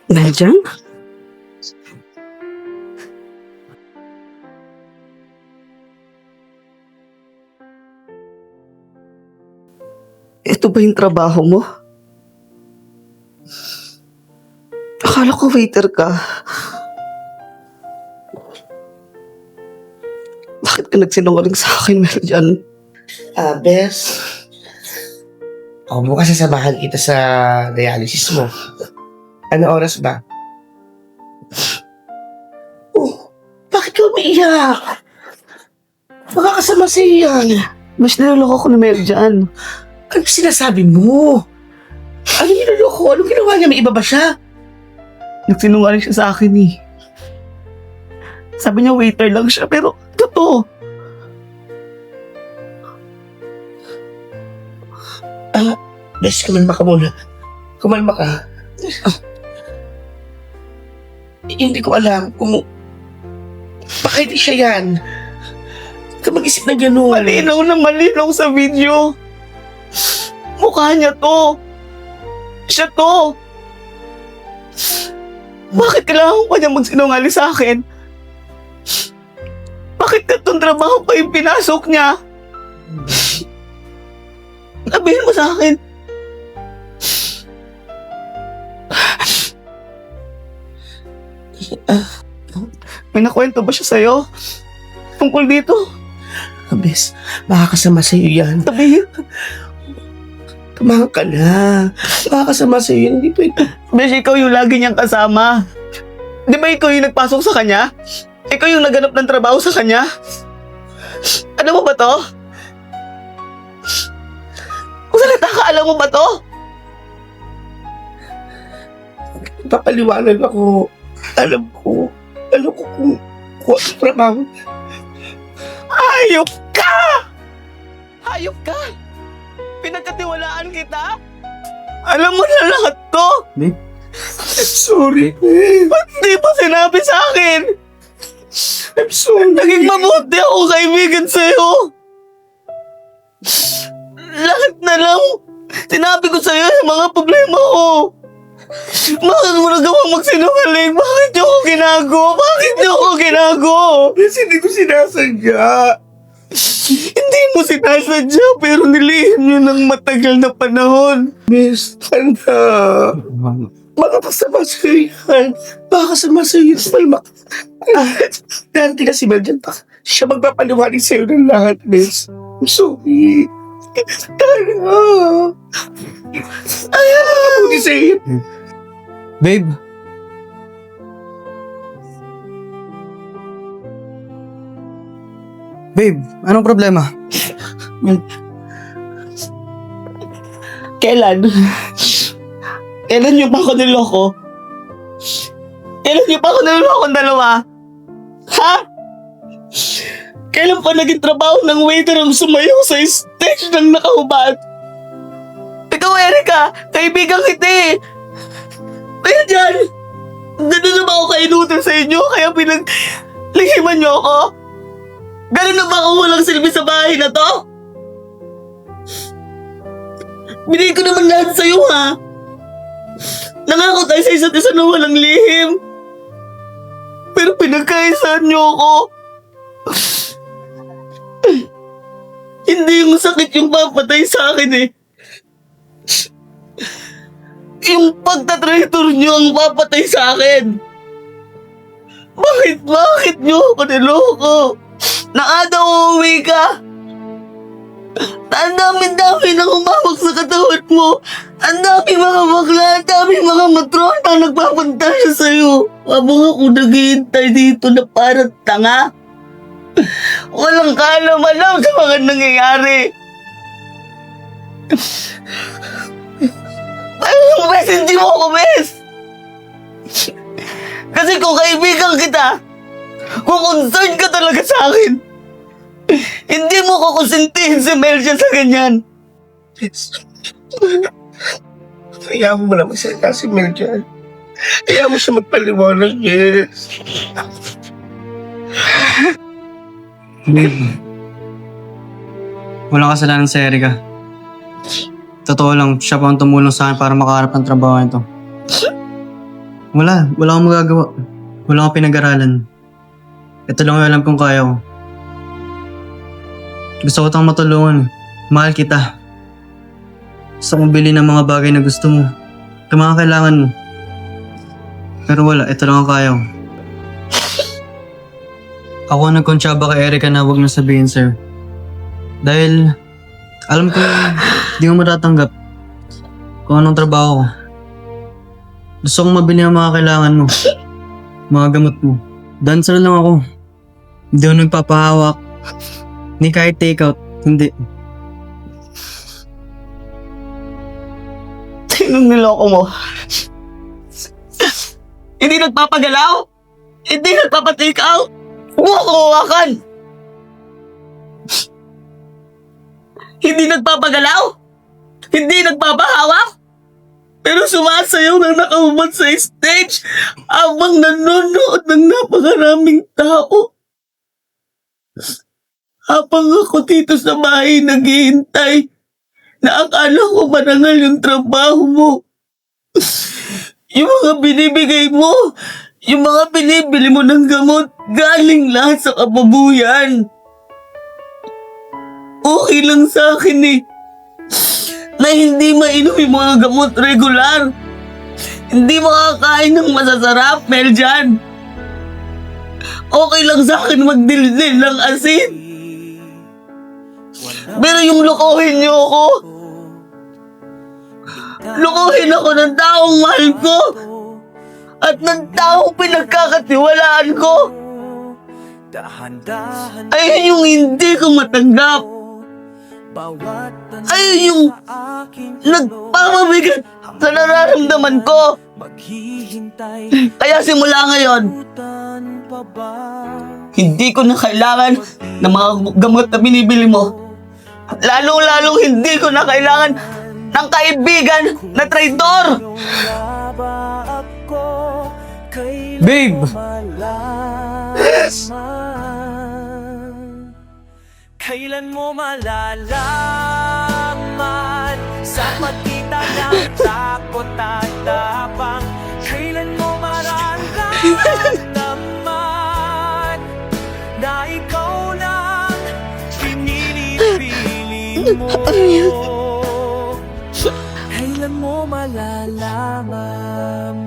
Nandiyan? Ito ba yung trabaho mo? Akala ko waiter ka. Bakit ka nagsinungaling sa akin, Meljan? Bes, ako bukas sasamahan kita sa dialysis mo. Ano oras ba? Oh, bakit ka umiiyak? Makakasama sa iyan. Mas niloloko ko ni Meljan. Ano sinasabi mo? Ano niloloko? Anong ginawa niya? May iba ba siya? Nagsinungaling siya sa akin eh. Sabi niya waiter lang siya, pero totoo. Bes, kumalma ka muna. Kumalma ka. Hindi ko alam kung baka hindi siya yan. Huwag ka mag-isip na gano'n. Malinaw na malinaw sa video. Mukha niya to. Siya to. Bakit kailangan pa niya magsinungaling sa akin? Bakit katong trabaho pa yung pinasok niya? Sabihin mo sa akin. May nakwento ba siya sa'yo? Tungkol dito? Bes, makakasama sa'yo yan. Sabihin. Tumanga ka na. Makakasama sa'yo yan. Hindi pwede. Besh, ikaw yung lagi niyang kasama. Di ba ikaw yung nagpasok sa kanya? Ikaw yung naganap ng trabaho sa kanya? Ano mo ba to? Kung salita ka, alam mo ba to? Papaliwanag ako. Alam ko kung ano trabaho. Hayop ka! Hayop ka! Pinagkatiwalaan kita? Alam mo na lahat to? I'm sorry, babe. Ba't di pa sinabi sa akin? I'm sorry. Naging mabuti akong kaibigan sa'yo. Lahat na lang sinabi ko sa'yo yung mga problema ko. Bakit mo nagawang magsinungaling? Bakit niyo ako ginago? Bakit niyo ako ginago? Bes, hindi ko sinasadya. Hindi mo sinasadya pero nilihim niyo ng matagal na panahon. Bes, tanda. Makapasama sa'yo yan. Makakasama sa'yo yan. Palma. Dante na si Meljan pa. Siya magpapaliwanag sa'yo ng lahat, Bes. I'm sorry. Tanda. Ayaw na mabuti sa'yo. Babe. Babe, anong problema? Kailan? Kailan niyo pa ako niloko? Kailan niyo pa ako niloko ng dalawa? Ha? Kailan pa naging trabaho ng waiter ang sumayaw sa stage ng nakahubad? Ikaw, Erika, kaibigan kita eh. Kaya dyan, gano'n na ba ako kainutan sa inyo? Kaya pinaglihiman niyo ako? Gano'n na ba ako walang silbi sa bahay na to? Binigay ko naman lahat sa'yo, ha? Nangako tayo sa isa't isa na walang lihim. Pero pinagkaisaan niyo ako. Hindi yung sakit yung papatay sa akin eh. Yung pagtatraitor niyo ang papatay sa akin. Bakit niyo ako niloko? Naadaw uuwi ka. Ang dami-dami nang umawak sa katawan mo. Ang dami mga bakla, ang dami mga matrona nagpapantasya sa'yo. Habang ako naghihintay dito na parang tanga. Walang kaalam-alam sa mga nangyayari. Ano, Bes? Hindi mo ako, Bes! Kasi kung kaibigan kita, kung concerned ka talaga sa akin, hindi mo ko kusintihin si Meljan sa ganyan. Yes. Hayaan mo na magsalita si Meljan. Hayaan mo siya magpaliwanag, yes. Babe. Walang kasalanan sa Erika. Totoo lang, siya pa ang tumulong sa akin para makaharap ng trabaho nito. Wala akong magagawa. Wala akong pinag-aralan. Ito lang yung alam kong kaya ko. Gusto ko tang matulungan. Mahal kita. Gusto kong bilhin ng mga bagay na gusto mo. Ito mga kailangan mo. Pero wala, ito lang ang kaya ko. Ako ang nagkonsyaba kay Erica na huwag na sabihin, sir. Dahil alam ko di mo matatanggap kung anong trabaho ko. Gusto kong mabili ang mga kailangan mo. Mga gamot mo. Dancer lang ako. Hindi ako nagpapahawak. Hindi kahit take out. Hindi. Sinong niloko mo? Hindi nagpapagalaw? Hindi nagpapatake out? Huwag ko hawakan! Hindi nagpapagalaw? Hindi nagpapahawak? Pero sumasayaw na nakahubad sa stage habang nanonood ng napakaraming tao. Habang ako dito sa bahay naghihintay na akala ko marangal yung trabaho mo. Yung mga binibigay mo, yung mga binibili mo ng gamot, galing lahat sa kababuyan. Okay lang sa akin eh, na hindi mainom yung mga gamot regular. Hindi makakain ng masasarap, Meljan. Okay lang sa akin magdildil ng asin. Pero yung lukuhin niyo ako, lukuhin ako ng taong mahal ko at ng taong pinagkakatiwalaan ko, ayun yung hindi ko matanggap. Ayun yung nagpamabigat sa nararamdaman ko. Kaya simula ngayon, hindi ko na kailangan ng mga gamot na binibili mo. Lalong-lalong hindi ko na kailangan ng kaibigan na traidor. Babe! Yes! Kailan mo malalaman sa pagkita ng takot at tapang? Kailan mo mararamdaman na ikaw lang pinili-pili mo? Kailan mo malalaman?